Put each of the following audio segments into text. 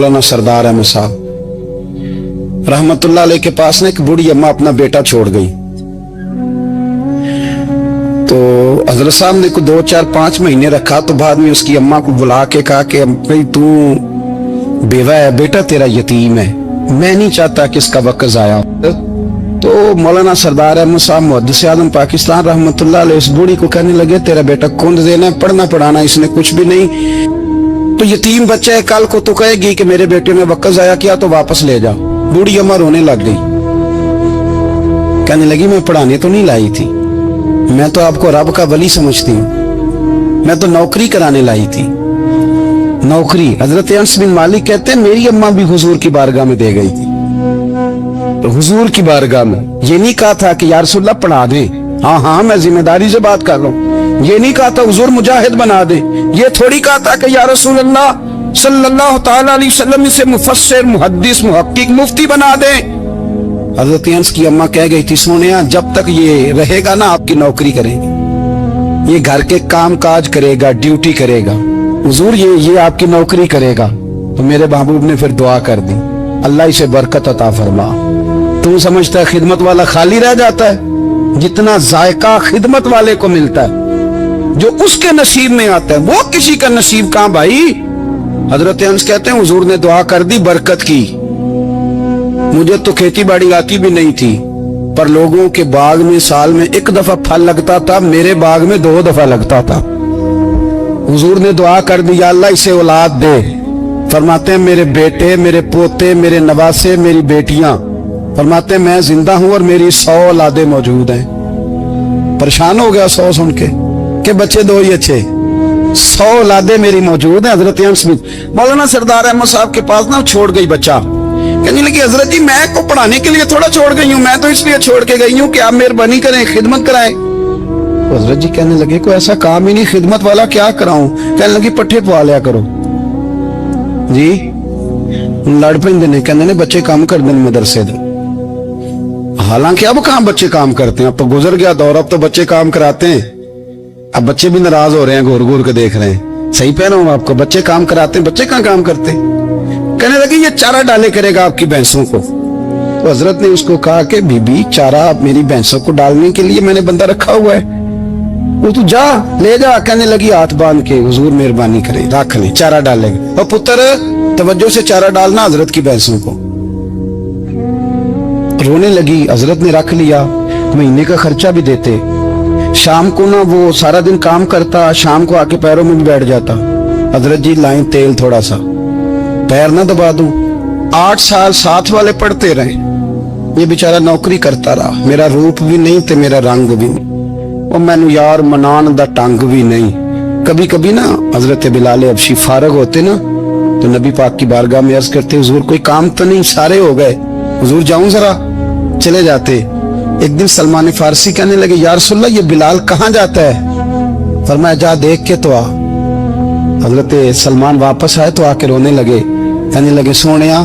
मौलाना सरदार अहमद साहब रहमतुल्लाह अलैह के पास ना एक बूढ़ी अम्मा अपना बेटा छोड़ गई। तो हजरत साहब ने को 2, 4, 5 महीने रखा। तो बाद में उसकी अम्मा को बुला के कहा कि भाई तू बेवा है, बेटा तेरा यतीम है, मैं नहीं चाहता कि इसका वक्त जाया हो। तो मौलाना सरदार अहमद साहब मुहद्दिस आज़म पाकिस्तान रहमतुल्लाह अलैह इस बूढ़ी को कहने लगे तेरा बेटा कौन देना है, पढ़ना पढ़ाना इसने कुछ भी नहीं, तो यतीम बच्चा है, कल को तो कहेगी कि मेरे बेटे ने वक्त जाया किया तो वापस ले जाओ। बूढ़ी अम्मा रोने लग गई, कहने लगी मैं पढ़ाने तो नहीं लाई थी, मैं तो आपको रब का वली समझती हूँ, मैं तो नौकरी कराने लाई थी। नौकरी हजरत अनस बिन मालिक कहते हैं मेरी अम्मा भी हुजूर की बारगाह में दे गई थी। तो हुजूर की बारगाह में ये नहीं कहा था कि या रसूलल्लाह पढ़ा दे, हाँ हाँ मैं जिम्मेदारी से बात कर रहा हूँ, ये नहीं कहा था हुजूर मुजाहिद बना दे, ये थोड़ी कहा था कि या रसूलल्लाह सल्लल्लाहु तआला अलैहि वसल्लम इसे मुफस्सिर मुहद्दिस मुहक्किक मुफ्ती बना दे। हजरत अनस की अम्मा कह गई थी सोनिया जब तक ये रहेगा ना आपकी नौकरी करेगी, ये घर के काम काज करेगा, ड्यूटी करेगा, हुजूर ये आपकी नौकरी करेगा। तो मेरे महबूब ने फिर दुआ कर दी, अल्लाह इसे बरकत अता फरमा। तू समझता है खिदमत वाला खाली रह जाता है? जितना जायका खिदमत वाले को मिलता है, जो उसके नसीब में आता है, वो किसी का नसीब कहां भाई। हजरत अनस कहते हैं हुजूर ने दुआ कर दी, बरकत की। मुझे तो खेती बाड़ी आती भी नहीं थी, पर लोगों के बाग में साल में 1 दफा फल लगता था, मेरे बाग में 2 दफा लगता था। हुजूर ने दुआ कर दी अल्लाह इसे औलाद दे। फरमाते हैं मेरे बेटे, मेरे पोते, मेरे नवासे, मेरी बेटियां, फरमाते हैं मैं जिंदा हूं और मेरी 100 औलादे मौजूद हैं। परेशान हो गया 100 सुन के बच्चे 2 ही अच्छे, 100 औलादे मेरी मौजूद हैं। हजरत अनस मौलाना सरदार अहमद साहब के पास ना छोड़ गई बच्चा, कहने लगी हजरत जी मैं को पढ़ाने के लिए थोड़ा छोड़ गई हूँ, मैं तो इसलिए छोड़ के गई हूँ कि आप मेहरबानी करें खिदमत कराएं। हजरत जी कहने लगे कोई ऐसा काम ही नहीं, खिदमत वाला क्या कराऊं। कहने लगी पट्ठे पवा लिया करो जी। लड़ पेंदे ने, कहने ने बच्चे काम कर दें मदरसे दे। हालांकि अब कहां बच्चे काम करते हैं, अब तो गुजर गया दौर, अब तो बच्चे काम कराते हैं। अब बच्चे भी नाराज हो रहे हैं, घूर घूर के देख रहे हैं। सही कह रहा हूं आपको, बच्चे काम कराते हैं, बच्चे कहां काम करते। कहने लगे ये चारा डाले करेगा आपकी भैंसों को। तो हजरत ने उसको कहा कि बीबी चारा मेरी भैंसों को डालने के लिए मैंने बंदा रखा हुआ है, वो तू जा ले जा। कहने लगी हाथ बांध के हुजूर मेहरबानी करे रख ले, चारा डालेगा। और पुत्र तवज्जो से चारा डालना हजरत की भैंसों को। रोने लगी, हजरत ने रख लिया, महीने का खर्चा भी देते। शाम को ना वो सारा दिन काम करता, शाम को आके पैरों में भी बैठ जाता, हजरत जी लाइन तेल थोड़ा सा, पैर ना दबा दूं। 8 साल साथ वाले पढ़ते रहे, ये बेचारा नौकरी करता रहा, मेरा रूप भी नहीं ते मेरा रंग भी नहीं, वो मैनू यार मनान दा टंग भी नहीं। कभी कभी ना हजरत बिलाल हबशी फारग होते ना तो नबी पाक की बारगाह में अर्ज करते हुजूर कोई काम तो नहीं, सारे हो गए, हुजूर जाऊं जरा, चले जाते। एक दिन सलमान फारसी कहने लगे या रसूलल्लाह ये बिलाल कहाँ जाता है। फरमाया जा देख के तो आ। हजरत सलमान वापस आए तो आके रोने लगे, कहने लगे सोनिया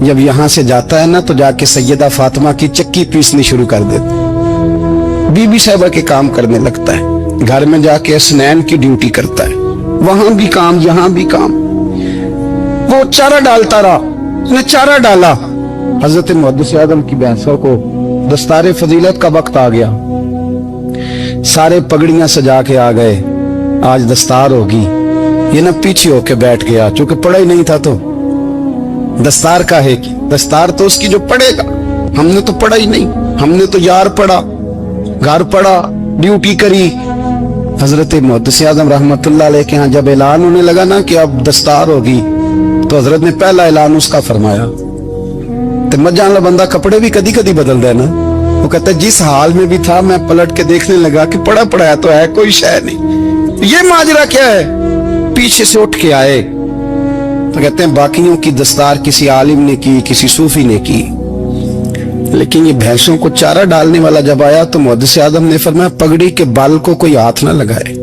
जब यहाँ से जाता है ना तो जाके सैयदा फातिमा की चक्की पीसनी शुरू कर देते, बीबी साहबा के काम करने लगता है, घर में जाके स्नैन की ड्यूटी करता है, वहां भी काम यहाँ भी काम। वो चारा डालता रहा, उसने चारा डाला। हजरत मुहद्दिस आज़म की भैंसों को दस्तारे फजीलत का वक्त आ गया, सारे पगड़ियां सजा के आ गए, आज दस्तार होगी। ये ना पीछे होके बैठ गया, चूंकि पढ़ा ही नहीं था तो दस्तार का है कि दस्तार तो उसकी जो पढ़ेगा, हमने तो पढ़ा ही नहीं, हमने तो यार पढ़ा, घर पढ़ा, ड्यूटी करी। हजरत मुहद्दिस आज़म रहमतुल्लाह अलैह के यहाँ जब ऐलान होने लगा ना कि अब दस्तार होगी, तो हजरत ने पहला ऐलान उसका फरमाया। तो मजान ला बंदा कपड़े भी कदी कदी बदल देना, वो कहता है जिस हाल में भी था मैं पलट के देखने लगा कि पढ़ा पढ़ाया तो है, कोई शय नहीं, ये माजरा क्या है। पीछे से उठ के आए तो कहते हैं बाकियों की दस्तार किसी आलिम ने की, किसी सूफी ने की, लेकिन ये भैंसों को चारा डालने वाला जब आया तो मुहद्दिस आज़म ने फरमाया पगड़ी के बाल को कोई हाथ ना लगाए,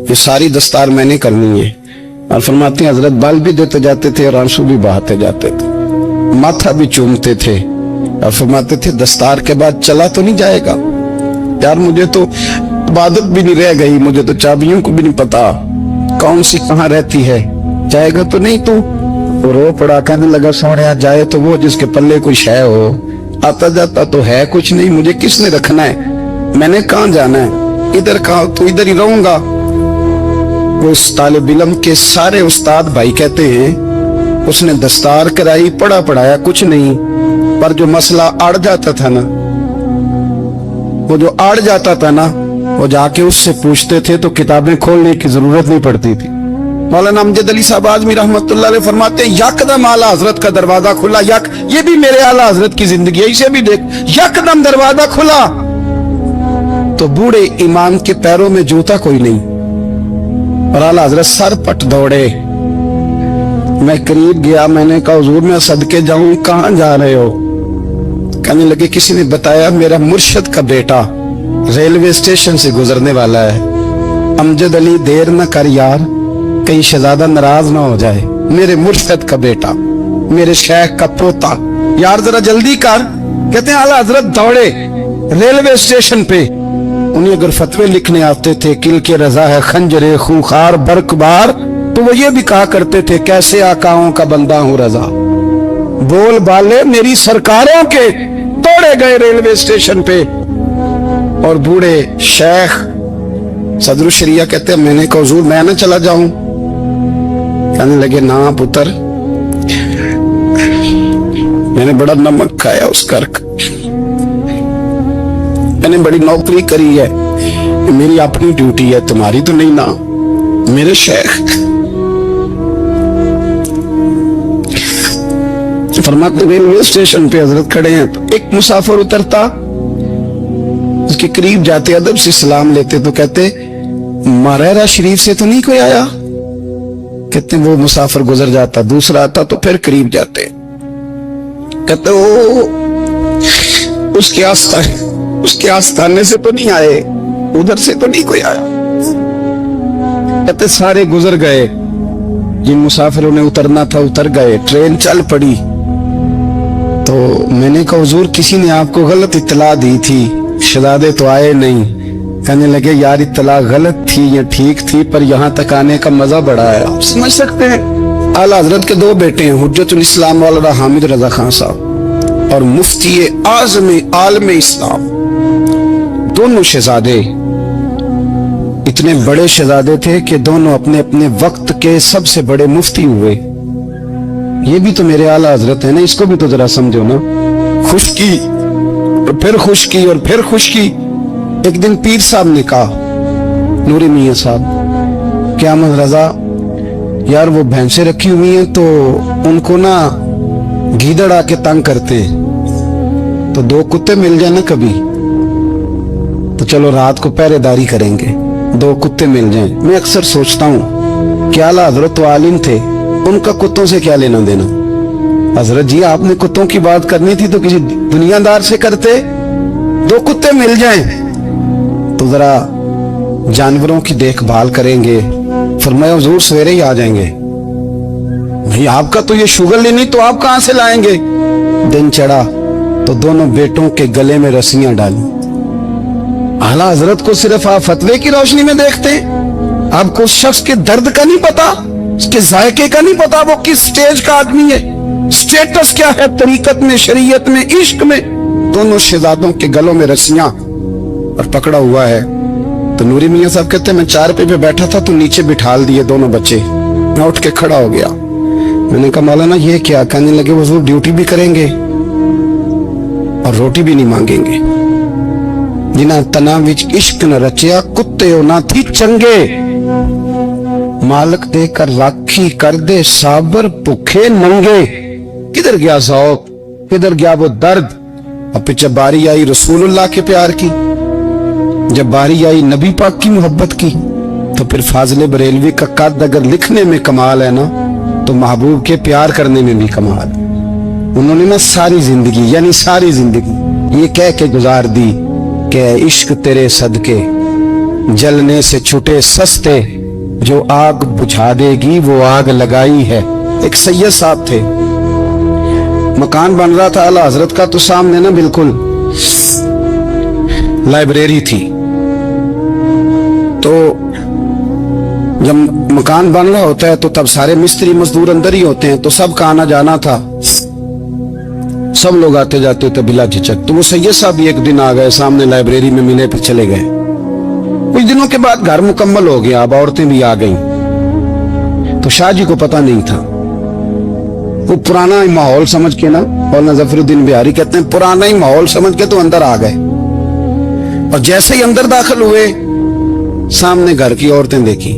ये सारी दस्तार मैंने करनी है। और फरमाते हैं हजरत बाल भी देते जाते थे और आंसू भी बहाते जाते थे, माथा भी चूमते थे और फरमाते थे दस्तार के बाद चला तो नहीं जाएगा यार, मुझे तो इबादत भी नहीं रह गई, मुझे तो चाबियों को भी नहीं पता कौन सी कहाँ रहती है, जाएगा तो नहीं तू। वो रो पड़ा, कहने लगा सोनिया जाए तो वो जिसके पल्ले कोई शय हो, आता जाता तो है कुछ नहीं, मुझे किसने रखना है, मैंने कहाँ जाना है, इधर कहाँ तो इधर ही रहूंगा। वो इस तालिब इल्म के सारे उस्ताद भाई कहते हैं उसने दस्तार कराई, पढ़ा पढ़ाया कुछ नहीं, पर जो मसला अड़ जाता था ना, वो जो अड़ जाता था ना, वो जाके उससे पूछते थे तो किताबें खोलने की जरूरत नहीं पड़ती थी। मौलाना अमजद अली साहब आजमी रहमतुल्लाह अलैह फरमाते हैं यकदम आला हजरत का दरवाजा खुला, ये भी मेरे आला हजरत की जिंदगी है, इसे भी देख, यकदम दरवाजा खुला तो बूढ़े इमाम के पैरों में जूता कोई नहीं, और आला हजरत सर पट दौड़े। मैं करीब गया, मैंने कहा हुजूर मैं सदके जाऊं, कहां जा रहे हो? कहने लगे किसी ने बताया मेरा मुर्शिद का बेटा रेलवे स्टेशन से गुजरने वाला है, अमजद अली देर न कर यार, कहीं शहजादा नाराज ना हो जाए, मेरे मुर्शिद का बेटा, मेरे शेख का पोता, यार जरा जल्दी कर। कहते हैं आला हजरत दौड़े रेलवे स्टेशन पे, उन्हें अगर फतवे लिखने आते थे किल के रजा है खंजरे खूंखार बरकबार, तो वो ये भी कहा करते थे कैसे आकाओं का बंदा हूं रजा, बोल बाले मेरी सरकारों के। दौड़े गए रेलवे स्टेशन पे, और बूढ़े शेख सदरुल शरिया कहते हैं मैंने कहा हुजूर मैं ना चला जाऊं? कहने लगे ना पुत्र, मैंने बड़ा नमक खाया उस कर्क, मैंने बड़ी नौकरी करी है, मेरी अपनी ड्यूटी है, तुम्हारी तो नहीं ना। मेरे शेख फरमाते रेलवे स्टेशन पे हजरत खड़े हैं, तो एक मुसाफिर उतरता, उसके करीब जाते अदब से सलाम लेते तो कहते मारेरा शरीफ से तो नहीं कोई आया? कहते वो मुसाफिर गुजर जाता, दूसरा आता तो फिर करीब जाते, कहते वो उसके आस्थाने से तो नहीं आए, उधर से तो नहीं कोई आया। कहते सारे गुजर गए, जिन मुसाफिरों ने उतरना था उतर गए, ट्रेन चल पड़ी। तो मैंने कहा हुजूर किसी ने आपको गलत इत्तला दी थी, शहजादे तो आए नहीं। कहने लगे यार इत्तला गलत थी या ठीक थी, पर यहाँ तक आने का मजा बड़ा है, आप समझ सकते हैं। आला हजरत के दो बेटे हैं, हुज्जतुल इस्लाम मौलाना हामिद रजा खान साहब और मुफ्ती आज़म आलम इस्लाम, दोनों शहजादे इतने बड़े शहजादे थे कि दोनों अपने अपने वक्त के सबसे बड़े मुफ्ती हुए। ये भी तो मेरे आला हजरत है ना, इसको भी तो जरा समझो ना। खुशकी और फिर खुशकी और फिर खुशकी। एक दिन पीर साहब ने कहा नूरी मियां साहब क्या अहमद रजा यार वो भैंसे रखी हुई हैं तो उनको ना गीदड़ आके तंग करते हैं, तो दो कुत्ते मिल जाए ना कभी तो चलो रात को पहरेदारी करेंगे, दो कुत्ते मिल जाएं। मैं अक्सर सोचता हूँ क्या आला हजरत तो आलिम थे, उनका कुत्तों से क्या लेना देना। हजरत जी आपने कुत्तों की बात करनी थी तो किसी दुनियादार से करते, दो कुत्ते मिल जाएं तो जरा जानवरों की देखभाल करेंगे। फरमाया हुजूर सवेरे ही आ जाएंगे। भाई आपका तो ये शुगर नहीं तो आप कहां से लाएंगे। दिन चढ़ा तो दोनों बेटों के गले में रस्सियां डाली। आला हजरत को सिर्फ आप फतवे की रोशनी में देखते हैं, आपको उस शख्स के दर्द का नहीं पता, उसके जायके का नहीं पता, वो किस स्टेज का आदमी है, स्टेटस क्या है तरीकत में, शरीयत में, इश्क में। दोनों शहजादों के गलों में रस्सियां और पकड़ा हुआ है। तो नूरी मियां साहब कहते हैं मैं चारपाई पे बैठा था तो नीचे बिठाल दिए दोनों बच्चे। मैं उठ के खड़ा हो गया, मैंने कहा मौलाना ये क्या। कहने लगे वो ड्यूटी भी करेंगे और रोटी भी नहीं मांगेंगे। जिन्हें तना विच इश्क न रचिया कुत्ते हो ना थी चंगे, मालक देकर राखी कर दे साबर भूखे नंगे। किधर गया ज़ौक़, किधर गया वो दर्द। अब जब बारी आई रसूलुल्लाह के प्यार की, जब बारी आई नबी पाक की मोहब्बत की, तो फिर फाजिल बरेलवी का कद अगर लिखने में कमाल है ना तो महबूब के प्यार करने में भी कमाल। उन्होंने ना सारी जिंदगी यानी सारी जिंदगी ये कह के गुजार दी कि इश्क तेरे सदके जलने से छुटे सस्ते, जो आग बुझा देगी वो आग लगाई है। एक सैयद साहब थे, मकान बन रहा था आला हजरत का, तो सामने ना बिल्कुल लाइब्रेरी थी। तो जब मकान बन रहा होता है तो तब सारे मिस्त्री मजदूर अंदर ही होते हैं, तो सबका आना जाना था, सब लोग आते जाते थे बिला झिझक। तो वो सैयद साहब भी एक दिन आ गए, सामने लाइब्रेरी में मिले, फिर चले गए। कुछ दिनों के बाद घर मुकम्मल हो गया, अब औरतें भी आ गईं। तो शाह जी को पता नहीं था, वो पुराना ही माहौल समझ के ना, मौलाना जफरुद्दीन बिहारी कहते हैं पुराना ही माहौल समझ के तो अंदर आ गए। और जैसे ही अंदर दाखिल हुए, सामने घर की औरतें देखी,